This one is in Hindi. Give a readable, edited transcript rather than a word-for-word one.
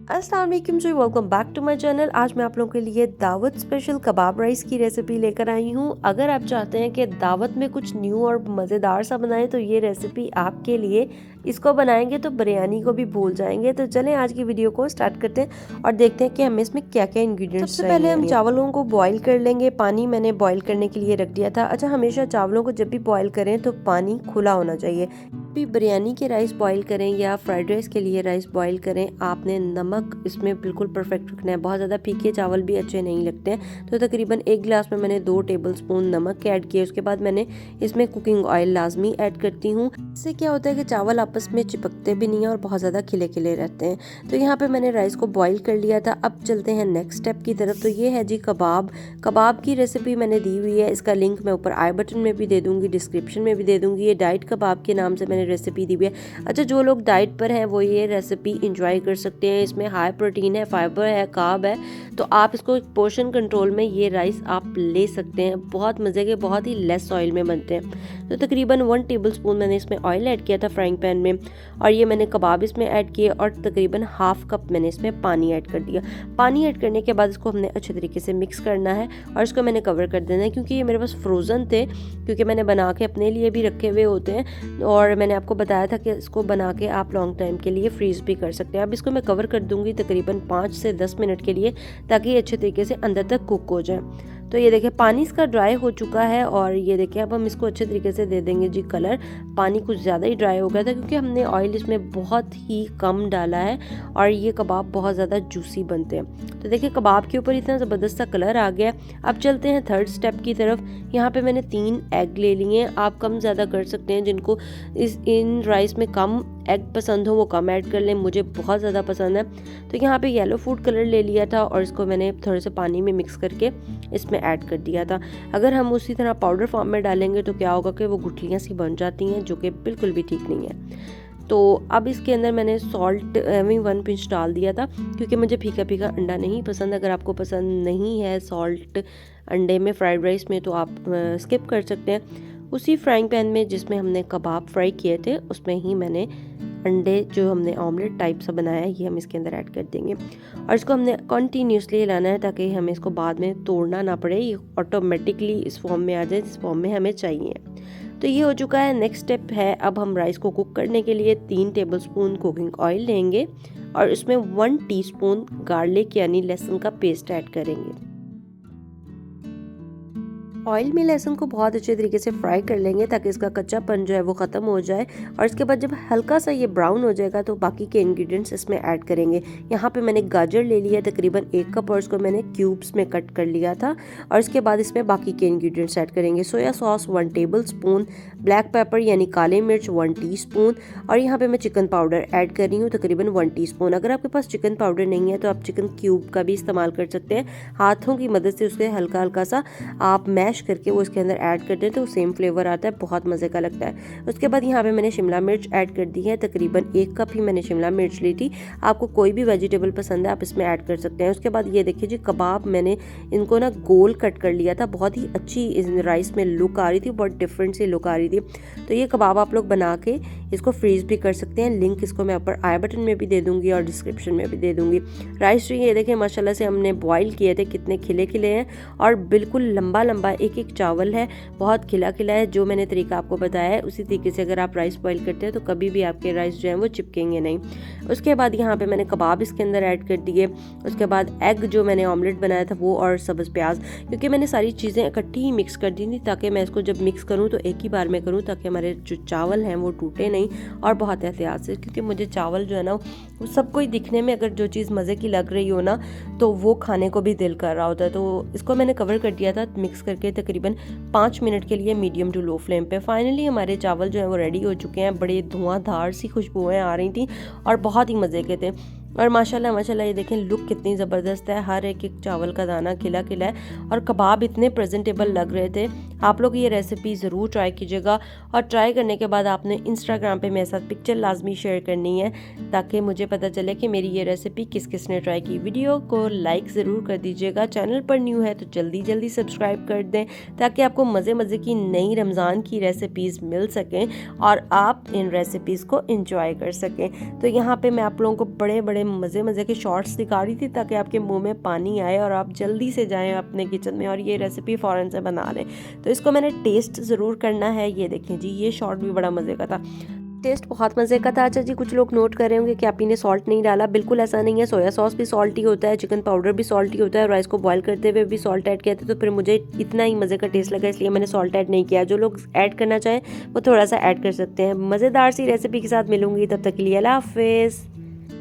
अस्सलाम वालेकुम जी, welcome back to my channel. आज मैं आप लोगों के लिए दावत स्पेशल कबाब राइस की रेसिपी लेकर आई हूँ। अगर आप चाहते हैं कि दावत में कुछ न्यू और मज़ेदार सा बनाएं तो ये रेसिपी आपके लिए। इसको बनाएंगे तो बिरयानी को भी भूल जाएंगे। तो चलें आज की वीडियो को स्टार्ट करते हैं और देखते हैं कि हमें इसमें क्या क्या इंग्रेडिएंट्स चाहिए। सबसे पहले हम चावलों को बॉईल कर लेंगे। पानी मैंने बॉईल करने के लिए रख दिया था। अच्छा, हमेशा चावलों को जब भी बॉईल करें तो पानी खुला होना चाहिए। भी बिरयानी के राइस बॉईल करें या फ्राइड राइस के लिए राइस बॉईल करें, आपने नमक इसमें बिल्कुल परफेक्ट रखना है। बहुत ज़्यादा फीके चावल भी अच्छे नहीं लगते हैं। तो तकरीबन 1 गिलास में मैंने 2 टेबलस्पून नमक के ऐड किए। उसके बाद मैंने इसमें कुकिंग ऑयल लाजमी ऐड करती हूँ। इससे क्या होता है कि चावल आपस में चिपकते भी नहीं है और बहुत ज़्यादा खिले खिले रहते हैं। तो यहाँ पे मैंने राइस को बॉईल कर लिया था। अब चलते हैं नेक्स्ट स्टेप की तरफ। तो ये है जी कबाब। कबाब की रेसिपी मैंने दी हुई है। इसका लिंक मैं ऊपर आई बटन में भी दे दूंगी, डिस्क्रिप्शन में भी दे दूंगी। ये डाइट कबाब के नाम से मैंने रेसिपी दी हुई है। अच्छा, जो लोग डाइट पर हैं वो ये रेसिपी इंजॉय कर सकते हैं। इसमें हाई प्रोटीन है, फाइबर है, कार्ब है। तो आप इसको पोर्शन कंट्रोल में ये राइस आप ले सकते हैं। बहुत मज़े के, बहुत ही लेस ऑयल में बनते हैं। तो तकरीबन 1 टेबलस्पून मैंने इसमें ऑयल ऐड किया था फ्राइंग पैन में, और ये मैंने कबाब इसमें ऐड किए और तकरीबन हाफ कप मैंने इसमें पानी ऐड कर दिया। पानी ऐड करने के बाद इसको हमने अच्छे तरीके से मिक्स करना है और इसको मैंने कवर कर देना है, क्योंकि ये मेरे पास फ्रोज़न थे, क्योंकि मैंने बना के अपने लिए भी रखे हुए होते हैं। और मैंने आपको बताया था कि इसको बना के आप लॉन्ग टाइम के लिए फ्रीज़ भी कर सकते हैं। अब इसको मैं कवर कर दूंगी तकरीबन 5 से 10 मिनट के लिए, ताकि ये अच्छे तरीके से अंदर तक कुक हो जाए। तो ये देखिए पानी इसका ड्राई हो चुका है और ये देखिए अब हम इसको अच्छे तरीके से दे देंगे जी कलर। पानी कुछ ज़्यादा ही ड्राई हो गया था क्योंकि हमने ऑयल इसमें बहुत ही कम डाला है और ये कबाब बहुत ज़्यादा जूसी बनते हैं। तो देखिए कबाब के ऊपर इतना ज़बरदस्त सा कलर आ गया। अब चलते हैं थर्ड स्टेप की तरफ। यहाँ पे मैंने 3 एग ले लिए हैं। आप कम ज़्यादा कर सकते हैं। जिनको इन राइस में कम एग पसंद हो वो कम ऐड कर लें। मुझे बहुत ज़्यादा पसंद है। तो यहाँ पे येलो फूड कलर ले लिया था और इसको मैंने थोड़े से पानी में मिक्स करके इसमें ऐड कर दिया था। अगर हम उसी तरह पाउडर फॉर्म में डालेंगे तो क्या होगा कि वो गुठलियाँ सी बन जाती हैं, जो कि बिल्कुल भी ठीक नहीं है। तो अब इसके अंदर मैंने सॉल्ट 1 पिंच डाल दिया था, क्योंकि मुझे फीका फीका अंडा नहीं पसंद। अगर आपको पसंद नहीं है सॉल्ट अंडे में फ्राइड राइस में तो आप स्किप कर सकते हैं। उसी फ्राइंग पैन में जिसमें हमने कबाब फ्राई किए थे उसमें ही मैंने अंडे जो हमने ऑमलेट टाइप सा बनाया है ये हम इसके अंदर ऐड कर देंगे और इसको हमने कंटिन्यूसली हिलाना है ताकि हमें इसको बाद में तोड़ना ना पड़े। ये ऑटोमेटिकली इस फॉर्म में आ जाए जिस फॉर्म में हमें चाहिए। तो ये हो चुका है। नेक्स्ट स्टेप है, अब हम राइस को कुक करने के लिए 3 टेबलस्पून कुकिंग ऑयल लेंगे और इसमें 1 टीस्पून गार्लिक यानी लहसुन का पेस्ट ऐड करेंगे। ऑयल में लहसुन को बहुत अच्छे तरीके से फ्राई कर लेंगे ताकि इसका कच्चापन जो है वो ख़त्म हो जाए। और इसके बाद जब हल्का सा ये ब्राउन हो जाएगा तो बाकी के इंग्रेडिएंट्स इसमें ऐड करेंगे। यहाँ पे मैंने गाजर ले लिया तकरीबन 1 कप और इसको मैंने क्यूब्स में कट कर लिया था। और इसके बाद इसमें बाकी के इंग्रेडिएंट्स ऐड करेंगे। Soya sauce 1 tablespoon, black pepper यानी काली मिर्च 1 टीस्पून, और यहाँ पे मैं चिकन पाउडर ऐड कर रही हूँ तकरीबन 1 टीस्पून। अगर आपके पास चिकन पाउडर नहीं है तो आप चिकन क्यूब का भी इस्तेमाल कर सकते हैं। हाथों की मदद से उसके हल्का हल्का सा आप मैश करके वो इसके अंदर ऐड कर दें तो सेम फ्लेवर आता है, बहुत मज़े का लगता है। उसके बाद यहाँ पे मैंने शिमला मिर्च ऐड कर दी है। तकरीबन 1 कप ही मैंने शिमला मिर्च ली थी। आपको कोई भी वेजिटेबल पसंद है आप इसमें ऐड कर सकते हैं। उसके बाद ये देखिए जी कबाब मैंने इनको ना गोल कट कर लिया था। बहुत ही अच्छी इस राइस में लुक आ रही थी, बहुत डिफरेंट सी लुक आ रही थी। तो ये कबाब आप लोग बना के इसको फ्रीज भी कर सकते हैं। लिंक इसको मैं ऊपर आई बटन में भी दे दूंगी और डिस्क्रिप्शन में भी दे दूंगी। राइस जो ये देखें माशाल्लाह से हमने बॉईल किए थे, कितने खिले खिले हैं और बिल्कुल लंबा लंबा एक एक चावल है, बहुत खिला खिला है। जो मैंने तरीका आपको बताया है उसी तरीके से अगर आप राइस बॉईल करते हैं तो कभी भी आपके राइस जो हैं वो चिपकेंगे नहीं। उसके बाद यहाँ पे मैंने कबाब इसके अंदर ऐड कर दिए। उसके बाद एग जो मैंने ऑमलेट बनाया था वो, और सब्ज़ प्याज, क्योंकि मैंने सारी चीज़ें इकट्ठी ही मिक्स कर दी थी ताकि मैं इसको जब मिक्स करूँ तो एक ही बार में करूँ ताकि हमारे जो चावल हैं वो टूटे नहीं। और बहुत एहतियात से, क्योंकि मुझे चावल जो है ना वो सबको ही दिखने में अगर जो चीज़ मज़े की लग रही हो ना तो वो खाने को भी दिल कर रहा होता है। तो इसको मैंने कवर कर दिया था मिक्स करके तकरीबन 5 मिनट के लिए मीडियम टू लो फ्लेम पे। फाइनली हमारे चावल जो है वो रेडी हो चुके हैं। बड़े धुआंधार सी खुशबुएं आ रही थी और बहुत ही मज़े के थे। और माशाल्लाह माशाल्लाह ये देखें लुक कितनी ज़बरदस्त है। हर एक एक चावल का दाना खिला खिला है और कबाब इतने प्रेजेंटेबल लग रहे थे। आप लोग ये रेसिपी ज़रूर ट्राई कीजिएगा और ट्राई करने के बाद आपने इंस्टाग्राम पे मेरे साथ पिक्चर लाजमी शेयर करनी है ताकि मुझे पता चले कि मेरी ये रेसिपी किस किस ने ट्राई की। वीडियो को लाइक ज़रूर कर दीजिएगा, चैनल पर न्यू है तो जल्दी जल्दी सब्सक्राइब कर दें ताकि आपको मज़े मज़े की नई रमज़ान की रेसिपीज़ मिल सकें और आप इन रेसिपीज़ को एंजॉय कर सकें। तो यहाँ पे मैं आप लोगों को बड़े बड़े मज़े के शॉर्ट्स दिखा रही थी ताकि आपके मुंह में पानी आए और आप जल्दी से जाएं अपने किचन में और ये रेसिपी फ़ौरन से बना लें। तो इसको मैंने टेस्ट ज़रूर करना है। ये देखें जी, ये शॉर्ट भी बड़ा मज़े का था, टेस्ट बहुत मज़े का था। अच्छा जी, कुछ लोग नोट कर रहे होंगे कि आप ने सॉल्ट नहीं डाला, बिल्कुल ऐसा नहीं है। सोया सॉस भी सॉल्टी होता है, चिकन पाउडर भी सॉल्टी होता है, राइस को बॉईल करते हुए भी सॉल्ट ऐड किया था तो फिर मुझे इतना ही मज़े का टेस्ट लगा इसलिए मैंने सॉल्ट ऐड नहीं किया। जो लोग ऐड करना चाहें वो थोड़ा सा ऐड कर सकते हैं। मज़ेदार सी रेसिपी के साथ मिलूंगी, तब तक के लिए अल्लाह हाफिज़।